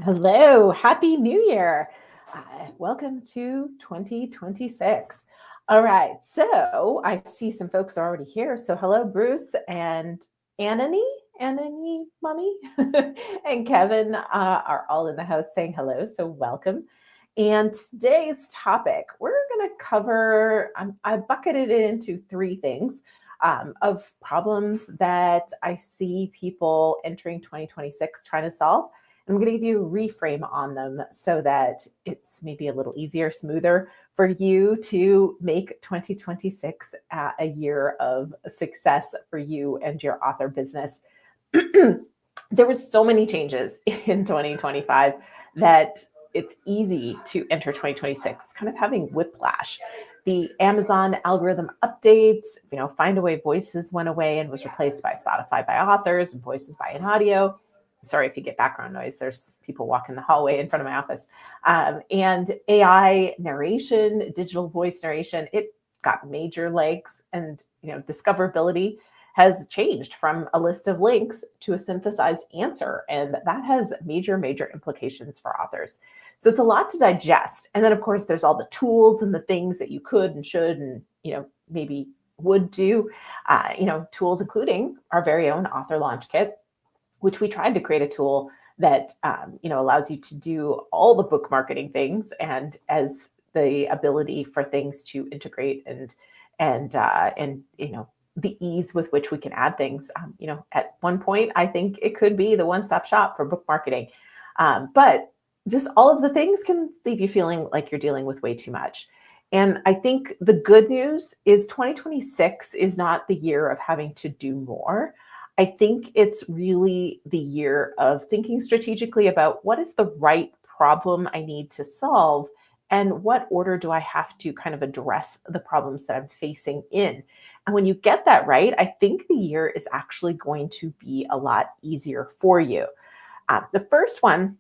Hello, Happy New Year. Welcome to 2026. All right, so I see some folks are already here. So hello, Bruce and Anani, Mommy, and Kevin are all in the house saying hello. So welcome. And today's topic, we're going to cover, I bucketed it into three things of problems that I see people entering 2026 trying to solve. I'm going to give you a reframe on them so that it's maybe a little easier, smoother for you to make 2026 a year of success for you and your author business. There was so many changes in 2025 that it's easy to enter 2026 kind of having whiplash. The Amazon algorithm updates, Find Away Voices went away and was replaced by Spotify by authors and Voices by an audio. Sorry if you get background noise. There's people walking the hallway in front of my office. And AI narration, digital voice narration, it got major legs, and discoverability has changed from a list of links to a synthesized answer. And that has major implications for authors. So it's a lot to digest. And then, of course, there's all the tools and the things that you could and should and, maybe would do, tools including our very own author launch kit, which we tried to create a tool that, allows you to do all the book marketing things and as the ability for things to integrate and the ease with which we can add things. At one point, I think it could be the one-stop shop for book marketing. But just all of the things can leave you feeling like you're dealing with way too much. And I think the good news is 2026 is not the year of having to do more. I think it's really the year of thinking strategically about what is the right problem I need to solve and what order do I have to kind of address the problems that I'm facing in. And when you get that right, I think the year is actually going to be a lot easier for you. The first one,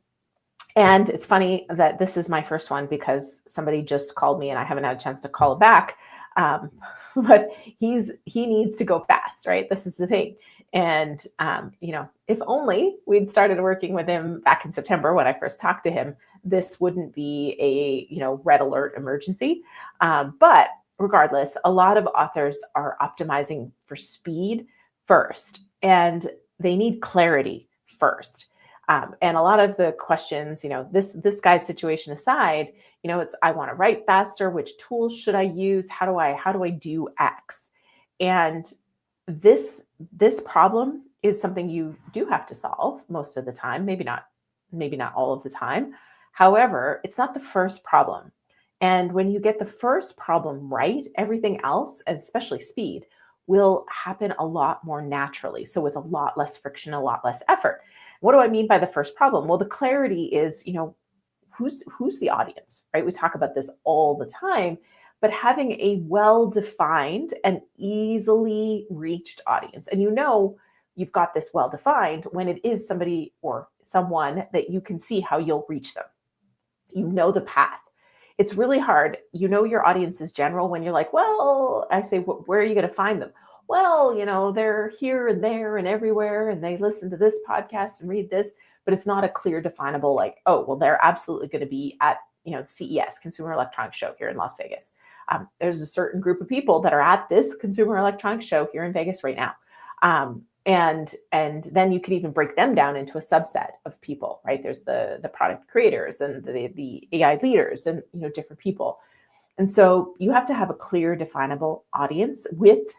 and it's funny that this is my first one because somebody just called me and I haven't had a chance to call him back. But he needs to go fast, right? This is the thing. And, if only we'd started working with him back in September when I first talked to him, this wouldn't be a, red alert emergency. But regardless, a lot of authors are optimizing for speed first, and they need clarity first. And a lot of the questions, this guy's situation aside, it's, I want to write faster. Which tools should I use? How do I do X? And this problem is something you do have to solve most of the time, maybe not all of the time. However, it's not the first problem. And when you get the first problem right, everything else, especially speed, will happen a lot more naturally. So with a lot less friction, a lot less effort. What do I mean by the first problem? Well, the clarity is, who's the audience, right? We talk about this all the time, but having a well-defined and easily reached audience. And you've got this well-defined when it is somebody or someone that you can see how you'll reach them. You know the path. It's really hard. Your audience is general when you're like, well, I say, where are you going to find them? Well, they're here and there and everywhere, and they listen to this podcast and read this, but it's not a clear definable like, oh, well, they're absolutely going to be at, CES, Consumer Electronics Show here in Las Vegas. There's a certain group of people that are at this Consumer Electronics Show here in Vegas right now. And then you can even break them down into a subset of people, right? There's the product creators and the AI leaders and, different people. And so you have to have a clear, definable audience with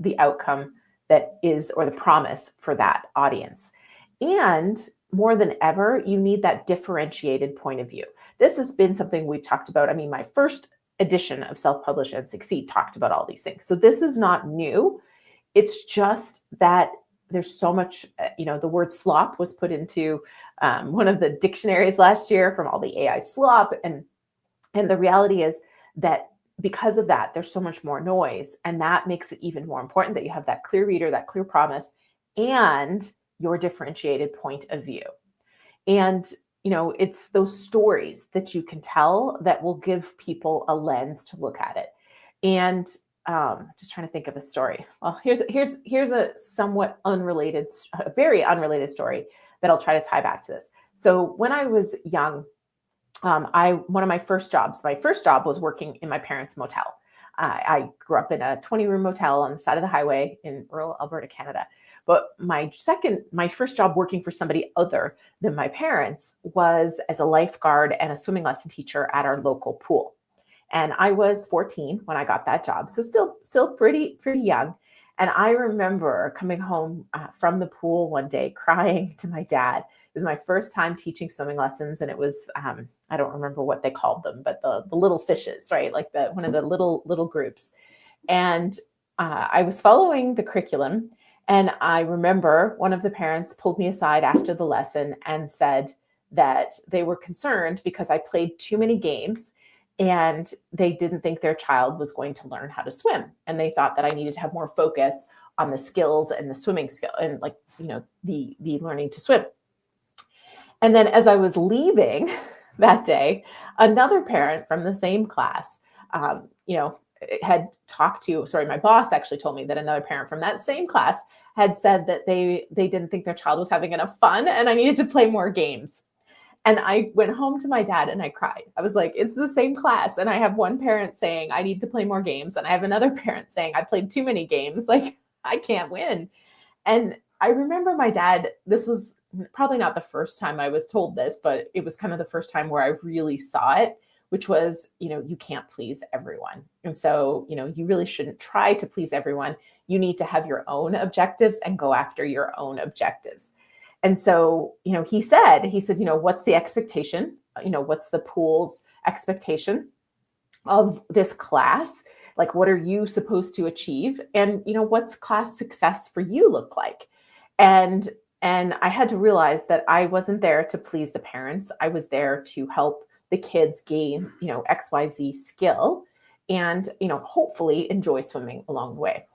the outcome that is, or the promise for that audience. And more than ever, you need that differentiated point of view. This has been something we've talked about. I mean, my first edition of Self-Publish and Succeed talked about all these things. So this is not new. It's just that there's so much, the word slop was put into one of the dictionaries last year from all the AI slop. And the reality is that because of that, there's so much more noise. And that makes it even more important that you have that clear reader, that clear promise, and your differentiated point of view. And, it's those stories that you can tell that will give people a lens to look at it. And just trying to think of a story. Well, here's a somewhat unrelated, a very unrelated story that I'll try to tie back to this. So when I was young, one of my first jobs was working in my parents' motel. I grew up in a 20-room motel on the side of the highway in rural Alberta, Canada. But my first job working for somebody other than my parents was as a lifeguard and a swimming lesson teacher at our local pool. And I was 14 when I got that job, so still pretty young. And I remember coming home from the pool one day crying to my dad. It was my first time teaching swimming lessons, and it was I don't remember what they called them, but the little fishes, right? Like one of the little groups. And I was following the curriculum, and I remember one of the parents pulled me aside after the lesson and said that they were concerned because I played too many games and they didn't think their child was going to learn how to swim. And they thought that I needed to have more focus on the skills and the swimming skill and the learning to swim. And then as I was leaving that day, another parent from the same class, had talked to, my boss actually told me that another parent from that same class had said that they didn't think their child was having enough fun and I needed to play more games. And I went home to my dad and I cried. I was like, it's the same class. And I have one parent saying I need to play more games. And I have another parent saying I played too many games. Like, I can't win. And I remember my dad, this was probably not the first time I was told this, but it was kind of the first time where I really saw it, which was, you can't please everyone. And so, you really shouldn't try to please everyone. You need to have your own objectives and go after your own objectives. And so, he said, what's the expectation? What's the pool's expectation of this class? Like, what are you supposed to achieve? And, what's class success for you look like? And I had to realize that I wasn't there to please the parents. I was there to help the kids gain, XYZ skill and, hopefully enjoy swimming along the way.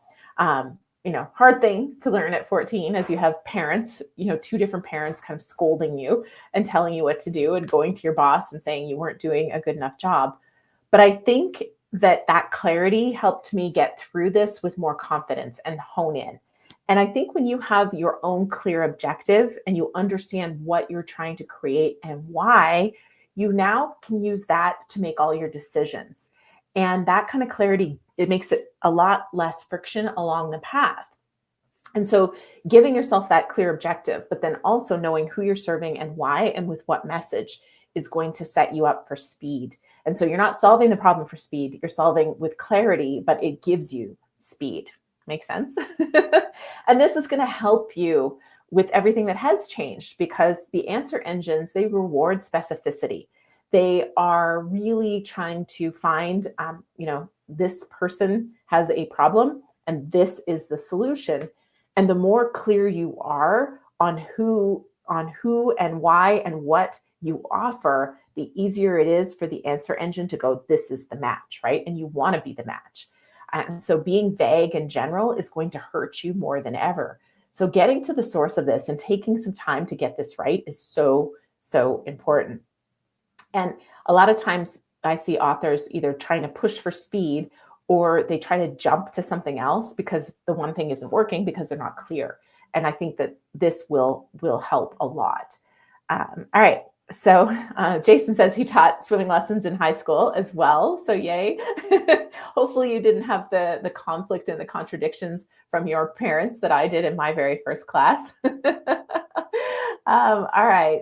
Hard thing to learn at 14 as you have parents, two different parents kind of scolding you and telling you what to do and going to your boss and saying you weren't doing a good enough job. But I think that clarity helped me get through this with more confidence and hone in. And I think when you have your own clear objective and you understand what you're trying to create and why, you now can use that to make all your decisions. And that kind of clarity, it makes it a lot less friction along the path. And so giving yourself that clear objective, but then also knowing who you're serving and why and with what message is going to set you up for speed. And so you're not solving the problem for speed, you're solving with clarity, but it gives you speed. Make sense? And this is going to help you with everything that has changed because the answer engines, they reward specificity. They are really trying to find, this person has a problem and this is the solution. And the more clear you are on who and why and what you offer, the easier it is for the answer engine to go, this is the match, right? And you want to be the match. And so being vague in general is going to hurt you more than ever. So getting to the source of this and taking some time to get this right is so, so important. And a lot of times I see authors either trying to push for speed or they try to jump to something else because the one thing isn't working because they're not clear. And I think that this will help a lot. All right. So Jason says he taught swimming lessons in high school as well. So yay. Hopefully you didn't have the conflict and the contradictions from your parents that I did in my very first class. All right.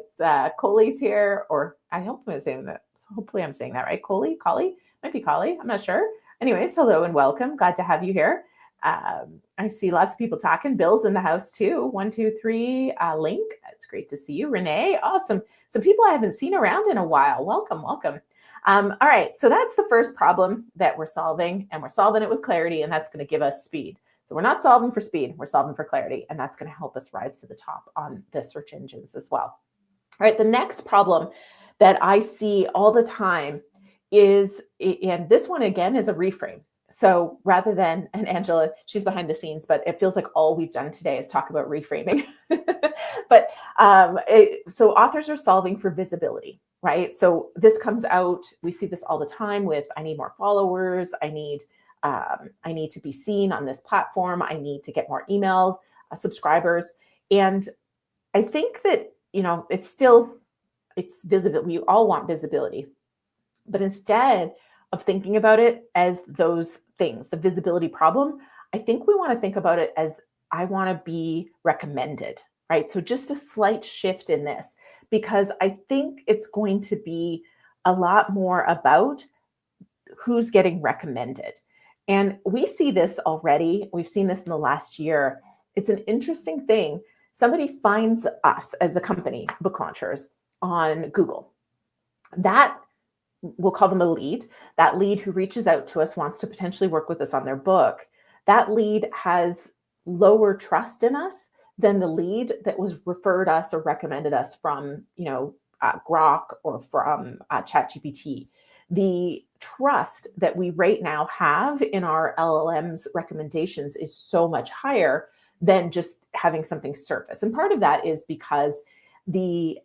Coley's here, or I hope I'm saying that. Hopefully I'm saying that right. Coley? Might be Coley. I'm not sure. Anyways, hello and welcome. Glad to have you here. I see lots of people talking. Bill's in the house too. 1, 2, 3. Link. It's great to see you. Renee. Awesome. Some people I haven't seen around in a while. Welcome. All right. So that's the first problem that we're solving, and we're solving it with clarity, and that's going to give us speed. So we're not solving for speed. We're solving for clarity, and that's going to help us rise to the top on the search engines as well. All right. The next problem that I see all the time is, and this one again is a reframe. So rather than, and Angela, she's behind the scenes, but it feels like all we've done today is talk about reframing. But so authors are solving for visibility, right? So this comes out, we see this all the time with, I need more followers. I need to be seen on this platform. I need to get more emails, subscribers. And I think that, it's still it's visible. We all want visibility. But instead of thinking about it as those things, the visibility problem, I think we want to think about it as I want to be recommended, right? So just a slight shift in this, because I think it's going to be a lot more about who's getting recommended. And we see this already. We've seen this in the last year. It's an interesting thing. Somebody finds us as a company, book launchers, on Google. That, we'll call them a lead. That lead who reaches out to us, wants to potentially work with us on their book. That lead has lower trust in us than the lead that was referred us or recommended us from, Grok or from ChatGPT. The trust that we right now have in our LLM's recommendations is so much higher than just having something surface. And part of that is because the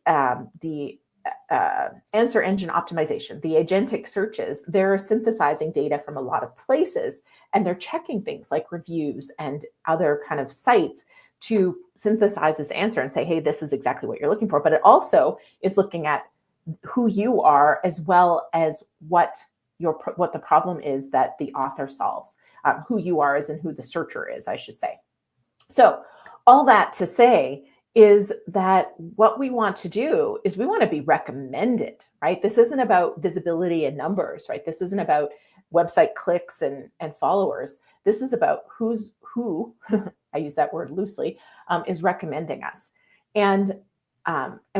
answer engine optimization, the agentic searches, they're synthesizing data from a lot of places, and they're checking things like reviews and other kind of sites to synthesize this answer and say, hey, this is exactly what you're looking for. But it also is looking at who you are, as well as what the problem is that the author solves, who you are as in who the searcher is, I should say. So all that to say is that what we want to do is we want to be recommended, right? This isn't about visibility and numbers, right? This isn't about website clicks and followers. This is about who, I use that word loosely, is recommending us. And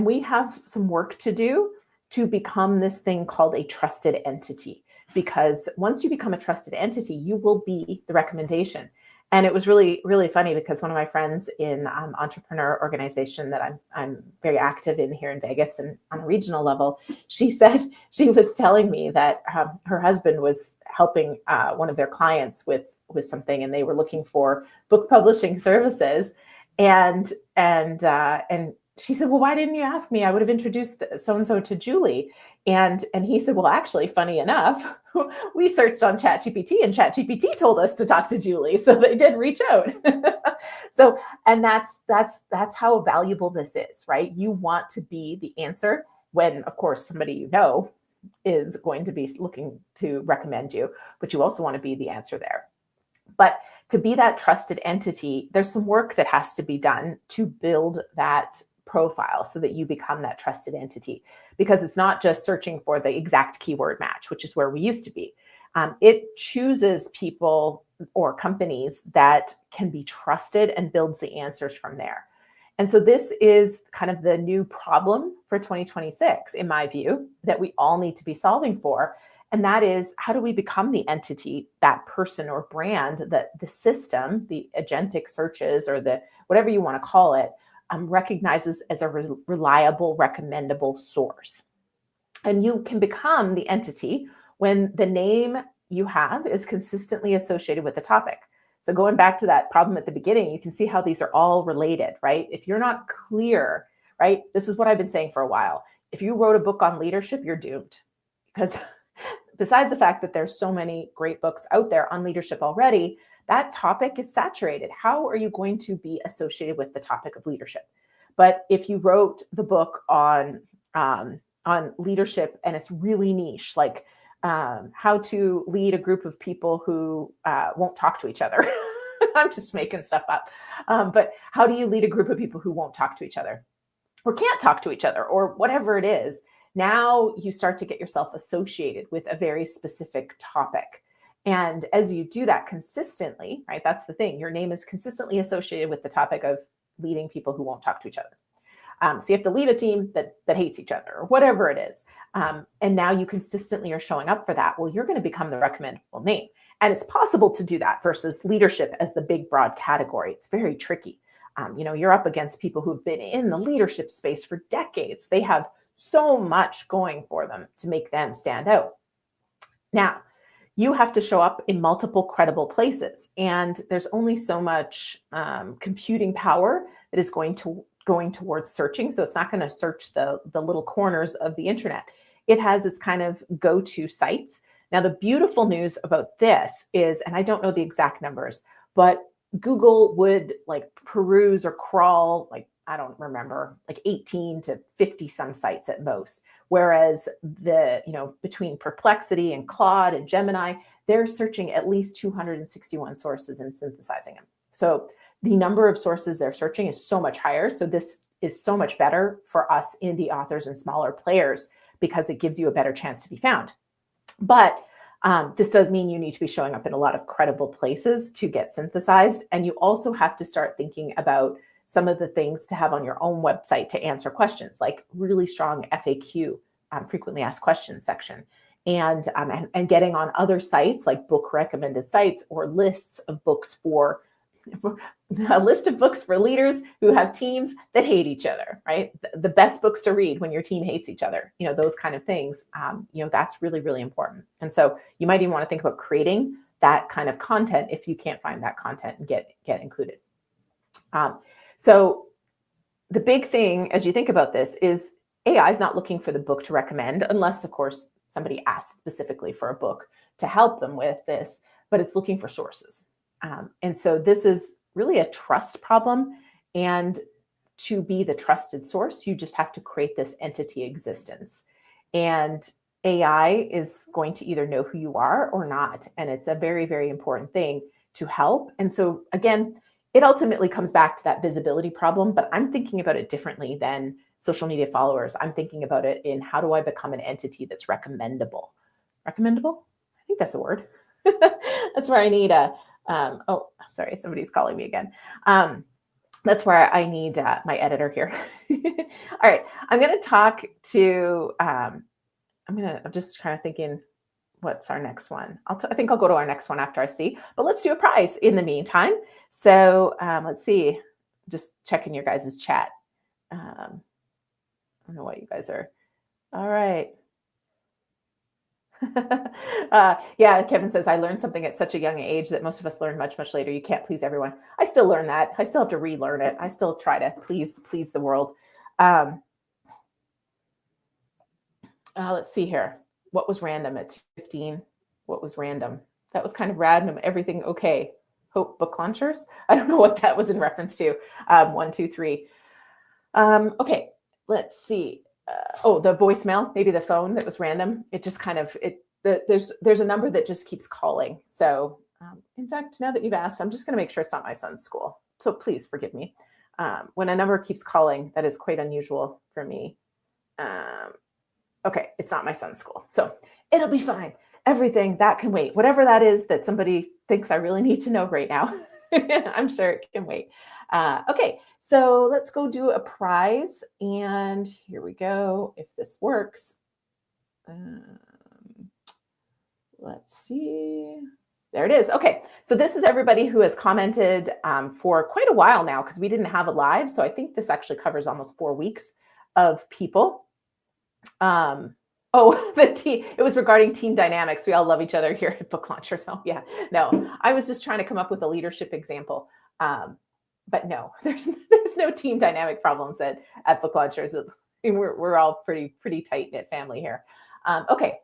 we have some work to do to become this thing called a trusted entity, because once you become a trusted entity, you will be the recommendation. And it was really, really funny because one of my friends in entrepreneur organization that I'm very active in here in Vegas and on a regional level, she said, she was telling me that her husband was helping one of their clients with something, and they were looking for book publishing services. And she said, well, why didn't you ask me? I would have introduced so-and-so to Julie. And he said, well, actually, funny enough, we searched on ChatGPT, and ChatGPT told us to talk to Julie. So they did reach out. So, and that's how valuable this is, right? You want to be the answer when, of course, somebody you know is going to be looking to recommend you, but you also want to be the answer there. But to be that trusted entity, there's some work that has to be done to build that profile so that you become that trusted entity, because it's not just searching for the exact keyword match, which is where we used to be. It chooses people or companies that can be trusted and builds the answers from there. And so this is kind of the new problem for 2026, in my view, that we all need to be solving for. And that is, how do we become the entity, that person or brand that the system, the agentic searches, or the whatever you want to call it, recognizes as a reliable, recommendable source. And you can become the entity when the name you have is consistently associated with the topic. So going back to that problem at the beginning, you can see how these are all related, right? If you're not clear, right? This is what I've been saying for a while. If you wrote a book on leadership, you're doomed, because besides the fact that there's so many great books out there on leadership already, that topic is saturated. How are you going to be associated with the topic of leadership? But if you wrote the book on leadership and it's really niche, like how to lead a group of people who won't talk to each other. I'm just making stuff up. But how do you lead a group of people who won't talk to each other or can't talk to each other or whatever it is? Now you start to get yourself associated with a very specific topic. And as you do that consistently, right, that's the thing, your name is consistently associated with the topic of leading people who won't talk to each other. So you have to lead a team that hates each other or whatever it is. And now you consistently are showing up for that. Well, you're going to become the recommendable name. And it's possible to do that versus leadership as the big, broad category. It's very tricky. You're up against people who've been in the leadership space for decades. They have so much going for them to make them stand out. Now, you have to show up in multiple credible places, and there's only so much computing power that is going towards searching. So it's not going to search the little corners of the internet. It has its kind of go-to sites. Now, the beautiful news about this is, and I don't know the exact numbers, but Google would like peruse or crawl like I don't remember, like 18 to 50 some sites at most. Whereas between Perplexity and Claude and Gemini, they're searching at least 261 sources and synthesizing them. So the number of sources they're searching is so much higher. So this is so much better for us indie authors and smaller players because it gives you a better chance to be found. But this does mean you need to be showing up in a lot of credible places to get synthesized. And you also have to start thinking about some of the things to have on your own website to answer questions, like really strong FAQ, frequently asked questions section, and getting on other sites like book recommended sites or lists of books for a list of books for leaders who have teams that hate each other, right? The best books to read when your team hates each other, those kind of things, that's really, really important. And so you might even want to think about creating that kind of content if you can't find that content and get included. So the big thing as you think about this is AI is not looking for the book to recommend, unless, of course, somebody asks specifically for a book to help them with this, but it's looking for sources. And so this is really a trust problem. And to be the trusted source, you just have to create this entity existence. And AI is going to either know who you are or not. And it's a very, very important thing to help. And so again, it ultimately comes back to that visibility problem, but I'm thinking about it differently than social media followers. I'm thinking about it in how do I become an entity that's recommendable? Recommendable? I think that's a word. That's where I need oh, sorry, somebody's calling me again. That's where I need my editor here. All right, I'm going to talk to, I'm just kind of thinking, what's our next one? I think I'll go to our next one after I see, but let's do a prize in the meantime. So let's see, just checking your guys' chat. I don't know what you guys are. All right. Yeah, Kevin says, I learned something at such a young age that most of us learn much, much later. You can't please everyone. I still learn that. I still have to relearn it. I still try to please the world. Let's see here. What was random at 2:15? What was random? That was kind of random. Everything okay. Hope book launchers. I don't know what that was in reference to. 1, 2, 3. Okay, let's see. The voicemail, maybe the phone that was random. It just kind of, there's a number that just keeps calling. So in fact, now that you've asked, I'm just going to make sure it's not my son's school. So please forgive me. When a number keeps calling, that is quite unusual for me. Okay, it's not my son's school. So it'll be fine. Everything that can wait. Whatever that is that somebody thinks I really need to know right now, I'm sure it can wait. Okay, so let's go do a prize. And here we go. If this works. Let's see. There it is. Okay, so this is everybody who has commented for quite a while now because we didn't have a live. So I think this actually covers almost 4 weeks of people. The team, it was regarding team dynamics. We all love each other here at Book Launcher. So yeah, no, I was just trying to come up with a leadership example. But no, there's no team dynamic problems at Book Launchers. We're all pretty tight-knit family here. Okay,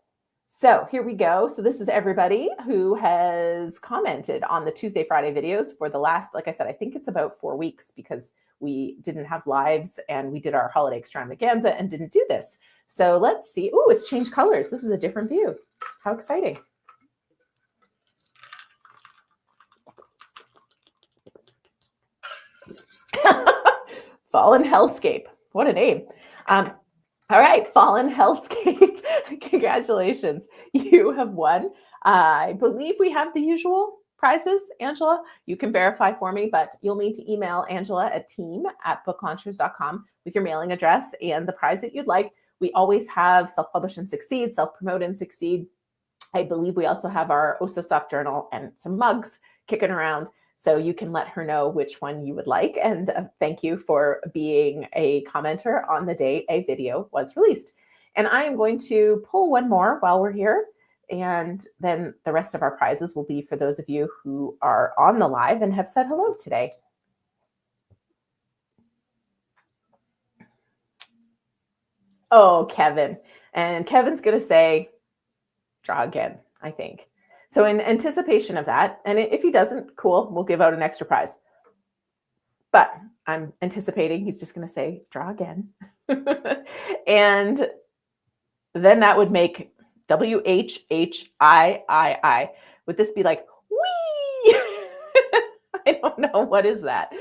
so here we go. So this is everybody who has commented on the Tuesday, Friday videos for the last, like I said, I think it's about 4 weeks because we didn't have lives and we did our holiday extravaganza and didn't do this. So let's see. Oh, it's changed colors. This is a different view. How exciting. Fallen Hellscape. What a name. All right, Fallen Hellscape. Congratulations. You have won. I believe we have the usual prizes, Angela. You can verify for me, but you'll need to email Angela at team@booklaunchers.com with your mailing address and the prize that you'd like. We always have Self-Publish and Succeed, Self-Promote and Succeed. I believe we also have our OSA Soft Journal and some mugs kicking around. So you can let her know which one you would like. And thank you for being a commenter on the day a video was released. And I am going to pull one more while we're here. And then the rest of our prizes will be for those of you who are on the live and have said hello today. Oh, Kevin. And Kevin's going to say, draw again, I think. So in anticipation of that, and if he doesn't, cool, we'll give out an extra prize. But I'm anticipating he's just going to say, draw again. And then that would make WHHIII. Would this be like, wee? I don't know. What is that?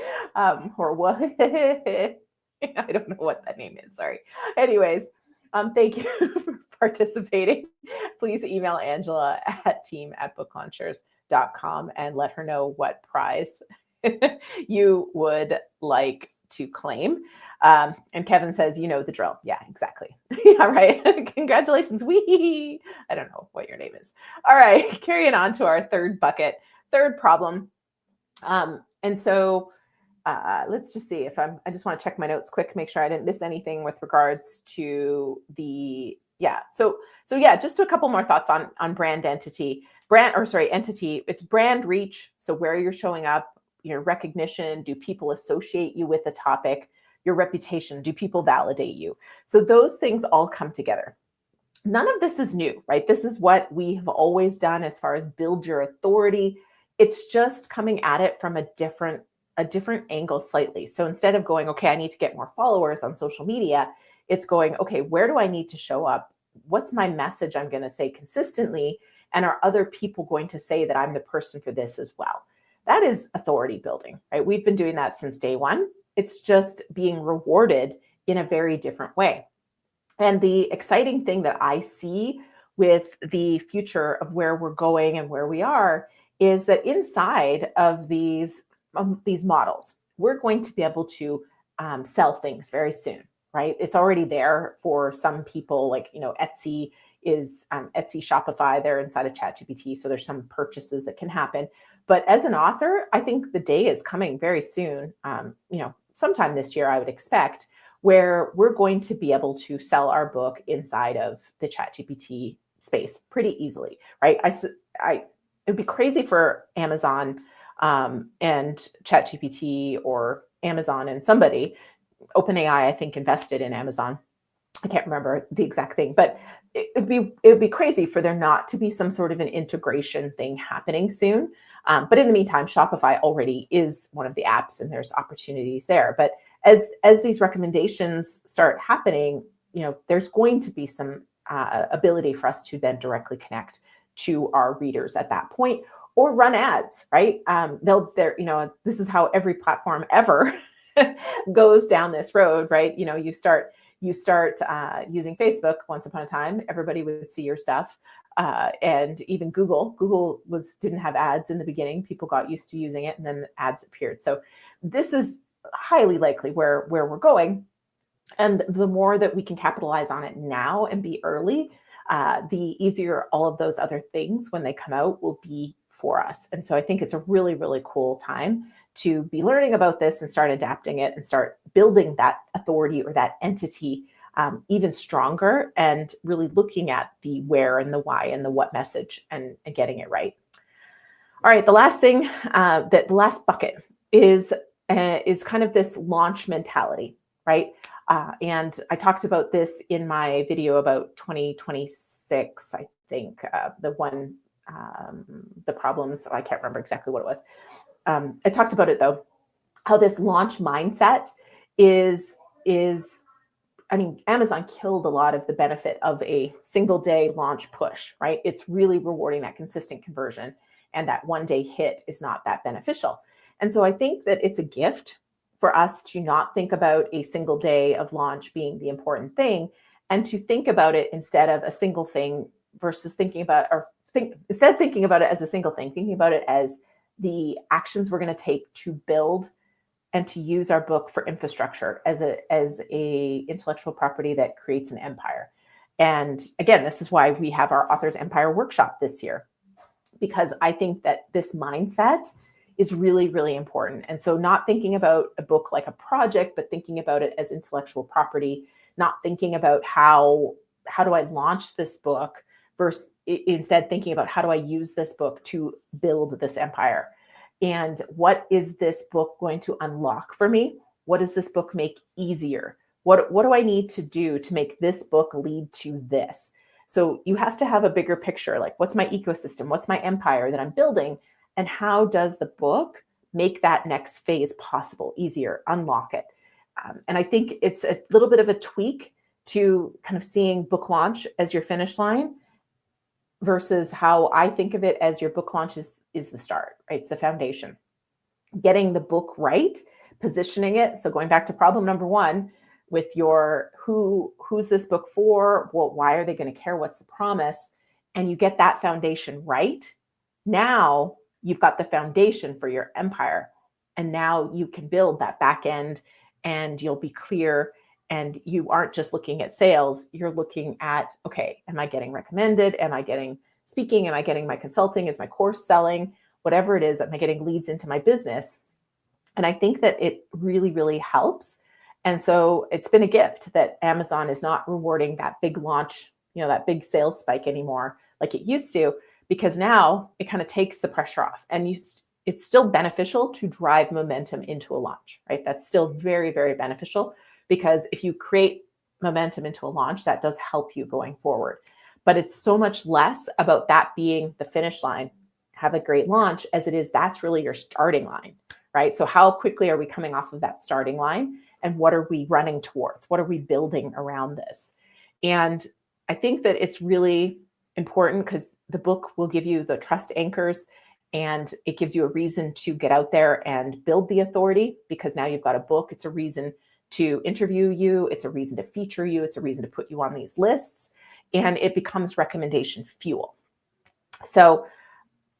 Or what? I don't know what that name is. Sorry. Anyways, thank you for participating. Please email Angela at team@booklaunchers.com and let her know what prize you would like to claim. And Kevin says, you know the drill. Yeah, exactly. Yeah, right. Congratulations. Wee. I don't know what your name is. All right. Carrying on to our third bucket, third problem. And so let's just see if I just want to check my notes quick, make sure I didn't miss anything with regards to the, yeah. So yeah, just a couple more thoughts on brand entity, entity. It's brand reach. So where you're showing up, your recognition, do people associate you with the topic, your reputation, do people validate you? So those things all come together. None of this is new, right? This is what we have always done as far as build your authority. It's just coming at it from a different angle slightly. So instead of going, okay, I need to get more followers on social media, it's going, okay, where do I need to show up? What's my message I'm going to say consistently? And are other people going to say that I'm the person for this as well? That is authority building, right? We've been doing that since day one. It's just being rewarded in a very different way. And the exciting thing that I see with the future of where we're going and where we are is that inside of these models, we're going to be able to sell things very soon, right? It's already there for some people, like, Etsy is Etsy, Shopify, they're inside of ChatGPT. So there's some purchases that can happen. But as an author, I think the day is coming very soon, sometime this year, I would expect, where we're going to be able to sell our book inside of the ChatGPT space pretty easily, right? It'd be crazy for Amazon and ChatGPT, or Amazon and somebody, OpenAI, I think, invested in Amazon. I can't remember the exact thing, but it would be crazy for there not to be some sort of an integration thing happening soon. But in the meantime, Shopify already is one of the apps, and there's opportunities there. But as these recommendations start happening, there's going to be some ability for us to then directly connect to our readers at that point, or run ads, right? This is how every platform ever goes down this road, right? You start using Facebook. Once upon a time, everybody would see your stuff. And even Google didn't have ads in the beginning. People got used to using it, and then ads appeared. So this is highly likely where we're going. And the more that we can capitalize on it now and be early, the easier all of those other things, when they come out, will be for us. And so I think it's a really, really cool time to be learning about this and start adapting it and start building that authority or that entity even stronger, and really looking at the where and the why and the what message, and getting it right. All right, the last thing, the last bucket is kind of this launch mentality, right? And I talked about this in my video about 2026, I think, the problems. I can't remember exactly what it was. I talked about it though, how this launch mindset is, Amazon killed a lot of the benefit of a single day launch push, right? It's really rewarding that consistent conversion, and that one day hit is not that beneficial. And so I think that it's a gift for us to not think about a single day of launch being the important thing, and to think about it instead of a single thing, versus thinking about it as a single thing, thinking about it as the actions we're going to take to build and to use our book for infrastructure as a intellectual property that creates an empire. And again, this is why we have our Authors Empire workshop this year, because I think that this mindset is really, really important. And so not thinking about a book like a project, but thinking about it as intellectual property, not thinking about how do I launch this book, versus instead thinking about how do I use this book to build this empire. And what is this book going to unlock for me? What does this book make easier? What do I need to do to make this book lead to this? So you have to have a bigger picture, like, what's my ecosystem? What's my empire that I'm building? And how does the book make that next phase possible, easier, unlock it. And I think it's a little bit of a tweak to kind of seeing book launch as your finish line versus how I think of it as your book launch is the start, right? It's the foundation. Getting the book right, positioning it. So going back to problem number one with your who's this book for? Well, why are they going to care? What's the promise? And you get that foundation right. Now you've got the foundation for your empire. And now you can build that back end and you'll be clear. And you aren't just looking at sales, you're looking at, okay, am I getting recommended? Am I getting speaking? Am I getting my consulting? Is my course selling? Whatever it is, am I getting leads into my business? And I think that it really, really helps. And so it's been a gift that Amazon is not rewarding that big launch, that big sales spike anymore like it used to, because now it kind of takes the pressure off. And it's still beneficial to drive momentum into a launch, right? That's still very, very beneficial, because if you create momentum into a launch, that does help you going forward. But it's so much less about that being the finish line, have a great launch, as it is that's really your starting line, right? So how quickly are we coming off of that starting line, and what are we running towards? What are we building around this? And I think that it's really important because the book will give you the trust anchors, and it gives you a reason to get out there and build the authority, because now you've got a book. It's a reason to interview you. It's a reason to feature you. It's a reason to put you on these lists, and it becomes recommendation fuel. So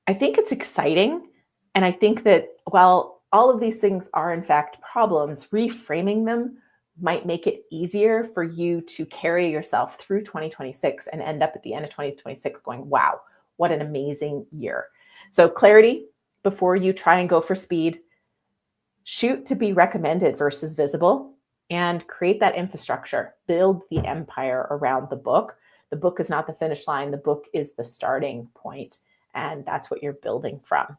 I think it's exciting. And I think that while all of these things are in fact problems, reframing them might make it easier for you to carry yourself through 2026 and end up at the end of 2026 going, wow, what an amazing year. So clarity before you try and go for speed, shoot to be recommended versus visible, and create that infrastructure, build the empire around the book. The book is not the finish line. The book is the starting point, and that's what you're building from.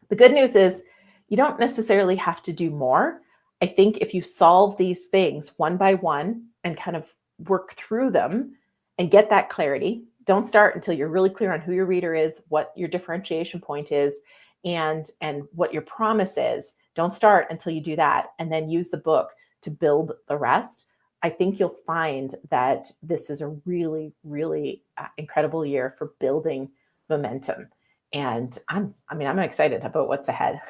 The good news is you don't necessarily have to do more. I think if you solve these things one by one and kind of work through them and get that clarity, don't start until you're really clear on who your reader is, what your differentiation point is, and what your promise is. Don't start until you do that, and then use the book to build the rest. I think you'll find that this is a really, really incredible year for building momentum. And I'm excited about what's ahead.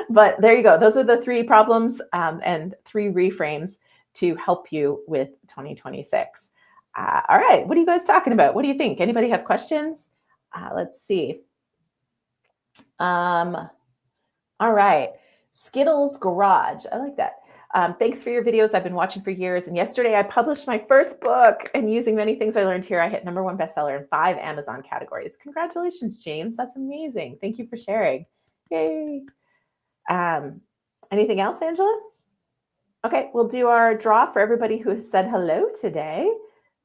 But there you go. Those are the 3 problems and 3 reframes to help you with 2026. All right. What are you guys talking about? What do you think? Anybody have questions? Let's see. All right. Skittles Garage. I like that. Thanks for your videos. I've been watching for years. And yesterday I published my first book, and using many things I learned here, I hit #1 bestseller in 5 Amazon categories. Congratulations, James. That's amazing. Thank you for sharing. Yay. Anything else, Angela? Okay, we'll do our draw for everybody who has said hello today.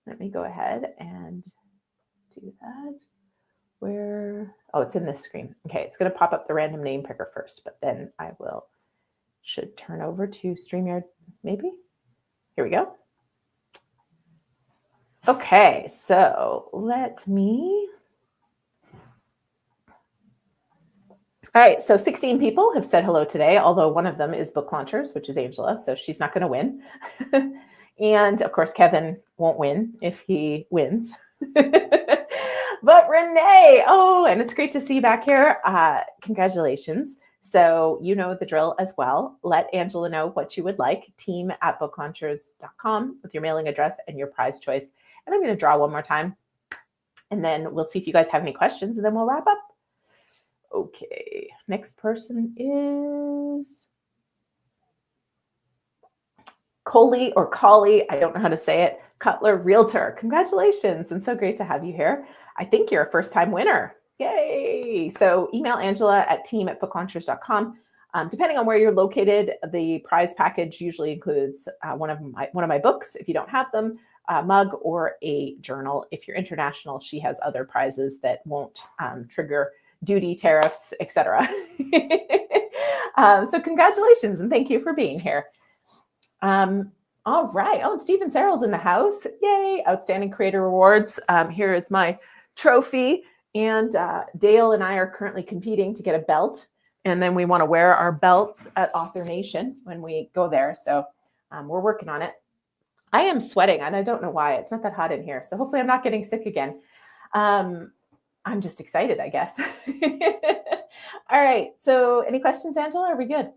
Let me go ahead and do that. Oh, it's in this screen. Okay, it's going to pop up the random name picker first, but then I should turn over to StreamYard, maybe. Here we go. Okay, so let me. All right, so 16 people have said hello today, although one of them is book launchers, which is Angela, so she's not going to win. And of course, Kevin won't win if he wins. But Renee, and it's great to see you back here. Congratulations. So you know the drill as well. Let Angela know what you would like. team@booklaunchers.com with your mailing address and your prize choice. And I'm going to draw one more time. And then we'll see if you guys have any questions, and then we'll wrap up. Okay, next person is Coley or Collie. I don't know how to say it. Cutler Realtor. Congratulations, and so great to have you here. I think you're a first-time winner. Yay! So email Angela at team@booklaunchers.com. Depending on where you're located, the prize package usually includes one of my books, if you don't have them, a mug, or a journal. If you're international, she has other prizes that won't trigger duty, tariffs, etc. So congratulations, and thank you for being here. All right. Oh, and Stephen Sarrell's in the house. Yay! Outstanding Creator Awards. Here is my trophy. And Dale and I are currently competing to get a belt And then we want to wear our belts at Author Nation when we go there. So we're working on it. I am sweating and I don't know why. It's not that hot in here. So hopefully I'm not getting sick again. I'm just excited, I guess. All right. So any questions, Angela? Are we good?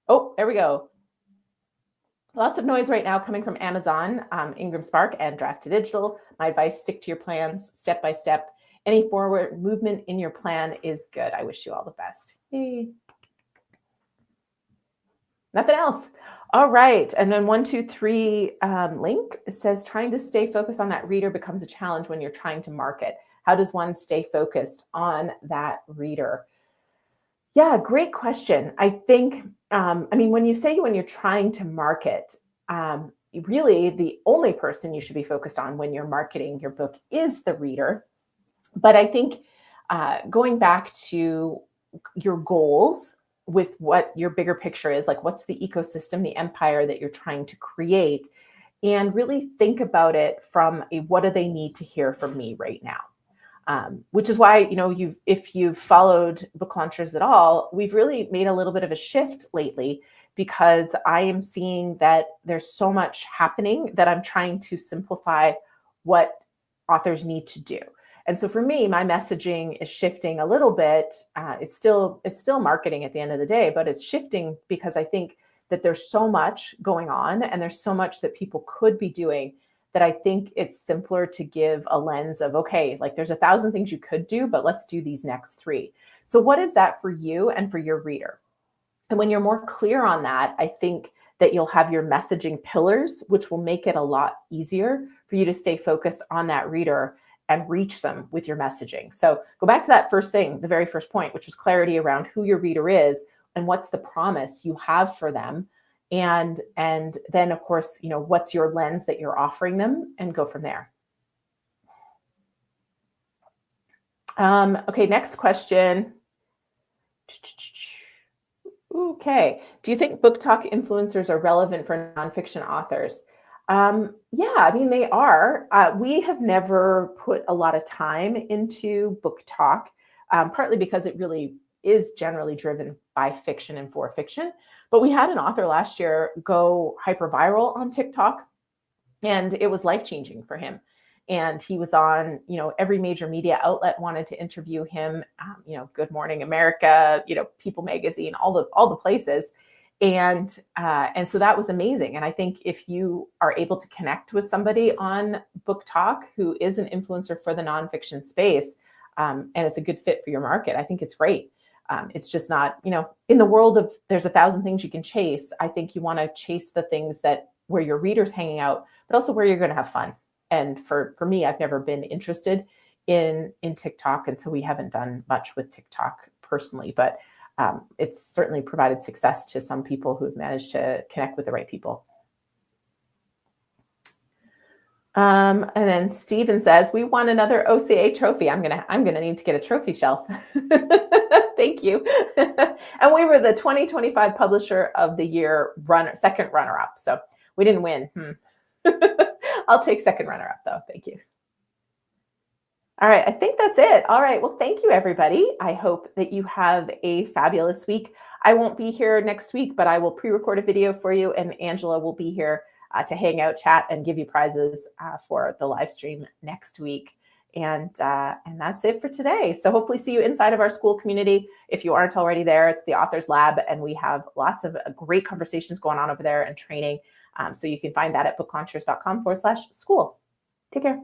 Oh, there we go. Lots of noise right now coming from Amazon, Ingram Spark, and Draft to Digital. My advice, stick to your plans step by step. Any forward movement in your plan is good. I wish you all the best. Yay. Nothing else. All right. And then 1, 2, 3 link says trying to stay focused on that reader becomes a challenge when you're trying to market. How does one stay focused on that reader? Yeah, great question. I think, when you say when you're trying to market, really the only person you should be focused on when you're marketing your book is the reader. But I think going back to your goals with what your bigger picture is, like what's the ecosystem, the empire that you're trying to create, and really think about it from a what do they need to hear from me right now? Which is why, if you've followed book launchers at all, we've really made a little bit of a shift lately because I am seeing that there's so much happening that I'm trying to simplify what authors need to do. And so for me, my messaging is shifting a little bit. It's still marketing at the end of the day, but it's shifting because I think that there's so much going on and there's so much that people could be doing that I think it's simpler to give a lens of, okay, like there's 1,000 things you could do, but let's do these next 3. So what is that for you and for your reader? And when you're more clear on that, I think that you'll have your messaging pillars, which will make it a lot easier for you to stay focused on that reader and reach them with your messaging. So go back to that first thing, the very first point, which was clarity around who your reader is and what's the promise you have for them. And then, of course, what's your lens that you're offering them, and go from there. Okay, next question. Okay. Do you think book talk influencers are relevant for nonfiction authors? Yeah, they are. We have never put a lot of time into book talk, partly because it really is generally driven by fiction and for fiction. But we had an author last year go hyper viral on TikTok, and it was life-changing for him. And he was on, every major media outlet wanted to interview him, Good Morning America, People Magazine, all the places. And so that was amazing. And I think if you are able to connect with somebody on Book Talk who is an influencer for the nonfiction space, and it's a good fit for your market, I think it's great. It's just not, in the world of there's 1,000 things you can chase. I think you want to chase the things that where your reader's hanging out, but also where you're going to have fun. And for me, I've never been interested in TikTok. And so we haven't done much with TikTok personally, but it's certainly provided success to some people who've managed to connect with the right people. And then Steven says, we won another OCA trophy. I'm gonna need to get a trophy shelf. Thank you. And we were the 2025 Publisher of the Year second runner-up. So we didn't win. I'll take second runner-up though. Thank you. All right, I think that's it. All right, well, thank you, everybody. I hope that you have a fabulous week. I won't be here next week, but I will pre-record a video for you, and Angela will be here to hang out, chat, and give you prizes for the live stream next week. And that's it for today. So hopefully see you inside of our School community. If you aren't already there, it's the Authors Lab, and we have lots of great conversations going on over there and training. So you can find that at booklaunchers.com/school. Take care.